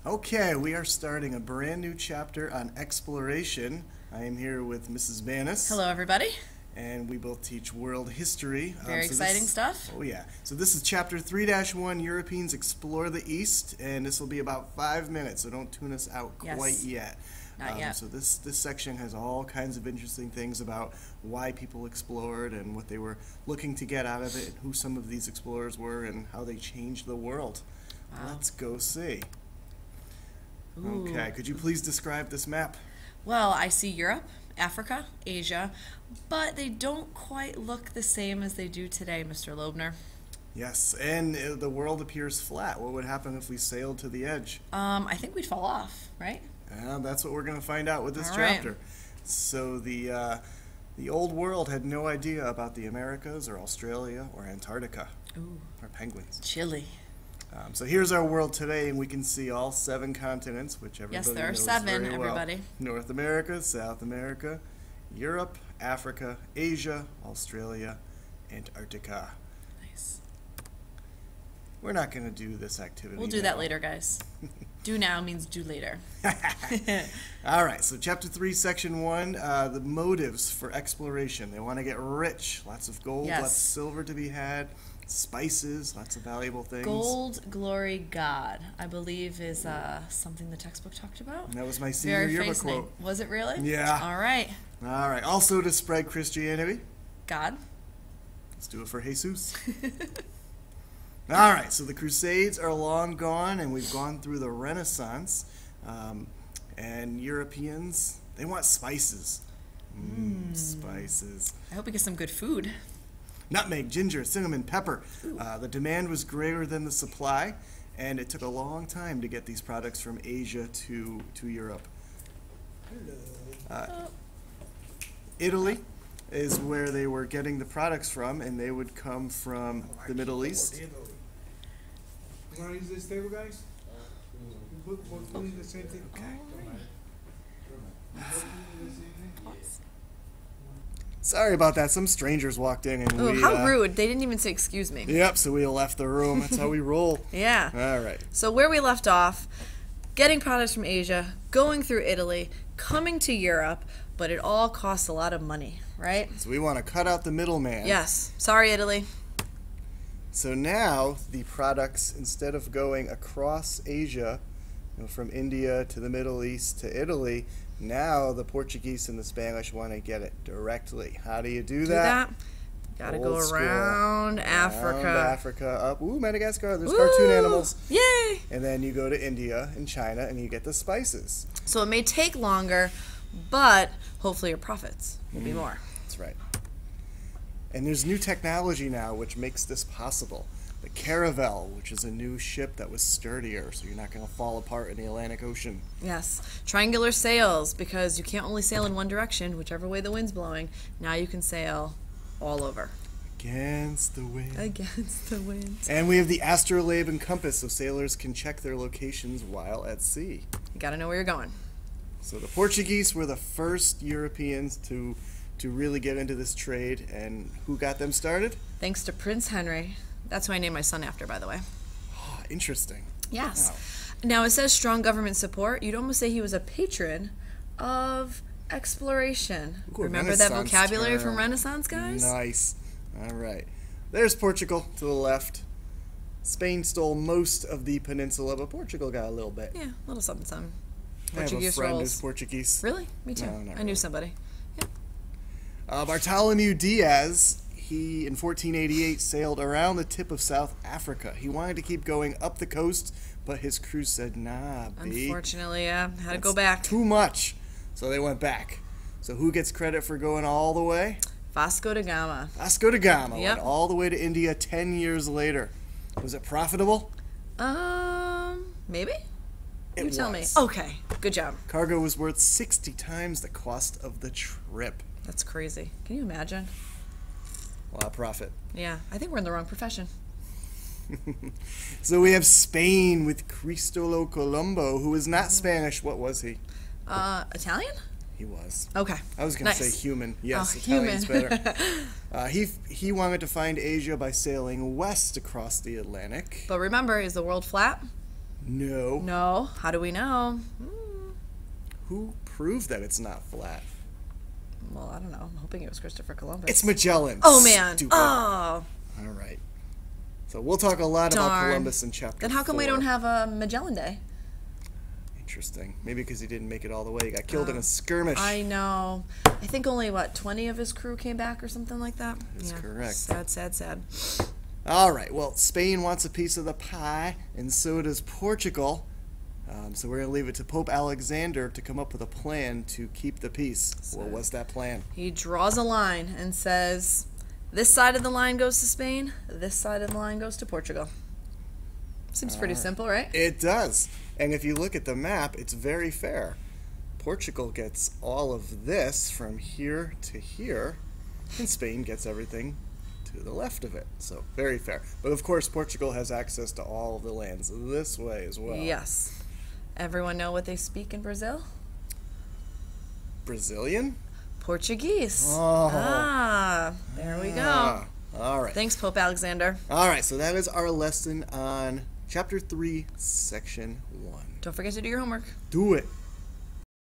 Okay, we are starting a brand new chapter on exploration. I am here with Mrs. Banas. Hello, everybody. And we both teach world history. Very exciting stuff. Oh, yeah. So this is chapter 3-1, Europeans Explore the East, and this will be about 5 minutes, so don't tune us out quite yet. Not yet. So this section has all kinds of interesting things about why people explored and what they were looking to get out of it, and who some of these explorers were, and how they changed the world. Wow. Let's go see. Ooh. Okay, could you please describe this map? Well, I see Europe, Africa, Asia, but they don't quite look the same as they do today, Mr. Lobner. Yes, and the world appears flat. What would happen if we sailed to the edge? I think we'd fall off, right? That's what we're going to find out with this All chapter. right. So the old world had no idea about the Americas or Australia or Antarctica. Ooh. Or penguins. Chilly. So here's our world today, and we can see all 7 continents, which everybody Yes, there are knows 7, very well. everybody. North America, South America, Europe, Africa, Asia, Australia, Antarctica. Nice. We're not going to do this activity We'll do that later, guys. Do now means do later. All right, so Chapter 3, Section 1, the motives for exploration. They want to get rich. Lots of gold, Yes. lots of silver to be had, spices, lots of valuable things. Gold, glory, God, I believe is something the textbook talked about. And that was my senior yearbook quote. Was it really? Yeah. All right. All right, also to spread Christianity. God. Let's do it for Jesus. All right, so the Crusades are long gone, and we've gone through the Renaissance. And Europeans, they want spices. Spices. I hope we get some good food. Nutmeg, ginger, cinnamon, pepper. The demand was greater than the supply, and it took a long time to get these products from Asia to Europe. Italy is where they were getting the products from, and they would come from the Middle East. You want to use this table, guys? Both doing the same thing. Okay. Sorry about that. Some strangers walked in, and Oh, how rude. They didn't even say excuse me. Yep, so we left the room. That's how we roll. Yeah. All right. So where we left off, getting products from Asia, going through Italy, coming to Europe, but it all costs a lot of money, right? So we want to cut out the middleman. Yes. Sorry, Italy. So now the products, instead of going across Asia, from India to the Middle East to Italy, now the Portuguese and the Spanish want to get it directly. How do you do that? Gotta Old go school. around Africa. Around Africa, up. Ooh, Madagascar. There's cartoon animals. Yay! And then you go to India and China, and you get the spices. So it may take longer, but hopefully your profits will be more. That's right. And there's new technology now which makes this possible. The Caravel, which is a new ship that was sturdier, so you're not going to fall apart in the Atlantic Ocean. Yes. Triangular sails, because you can't only sail in one direction, whichever way the wind's blowing. Now you can sail all over. Against the wind. Against the wind. And we have the astrolabe and compass, so sailors can check their locations while at sea. You gotta know where you're going. So the Portuguese were the first Europeans to really get into this trade, and who got them started? Thanks to Prince Henry. That's who I named my son after, by the way. Oh, interesting. Yes. Wow. Now, it says strong government support. You'd almost say he was a patron of exploration. Ooh, Remember that Renaissance vocabulary term. from Renaissance, guys? Nice. All right. There's Portugal to the left. Spain stole most of the peninsula, but Portugal got a little bit. Yeah, a little something, something. I have a Portuguese friend rolls. who's Portuguese. Really? Me too. No, not I really. knew somebody. Bartholomew Diaz, he in 1488 sailed around the tip of South Africa. He wanted to keep going up the coast, but his crew said, nah, B. Unfortunately, yeah. Had to go That's back. Too much. So they went back. So who gets credit for going all the way? Vasco da Gama. Vasco da Gama Yep. went all the way to India 10 years later. Was it profitable? Maybe? It You tell me. was. Okay, good job. Cargo was worth 60 times the cost of the trip. That's crazy. Can you imagine? A lot of profit. Yeah, I think we're in the wrong profession. So we have Spain with Cristolo Colombo, who was not Spanish. What was he? Italian? He was. Okay. I was going to Nice. say human. Yes, Oh, Italian's human. better. He wanted to find Asia by sailing west across the Atlantic. But remember, is the world flat? No. No. How do we know? Who proved that it's not flat? Well, I don't know. I'm hoping it was Christopher Columbus. It's Magellan. Oh, man. Stupid. Oh. All right. So we'll talk a lot about Darn. Columbus in chapter 4. Then how come we don't have a Magellan Day? Interesting. Maybe because he didn't make it all the way. He got killed in a skirmish. I know. I think only, 20 of his crew came back or something like that? That's correct. Sad, sad, sad. All right. Well, Spain wants a piece of the pie, and so does Portugal. So we're going to leave it to Pope Alexander to come up with a plan to keep the peace. Well, what's that plan? He draws a line and says, this side of the line goes to Spain, this side of the line goes to Portugal. Seems pretty simple, right? It does. And if you look at the map, it's very fair. Portugal gets all of this from here to here, and Spain gets everything to the left of it. So very fair. But of course, Portugal has access to all of the lands this way as well. Yes. Everyone know what they speak in Brazil? Brazilian? Portuguese. Oh. There we go. All right. Thanks, Pope Alexander. All right, so that is our lesson on Chapter 3, Section 1. Don't forget to do your homework. Do it.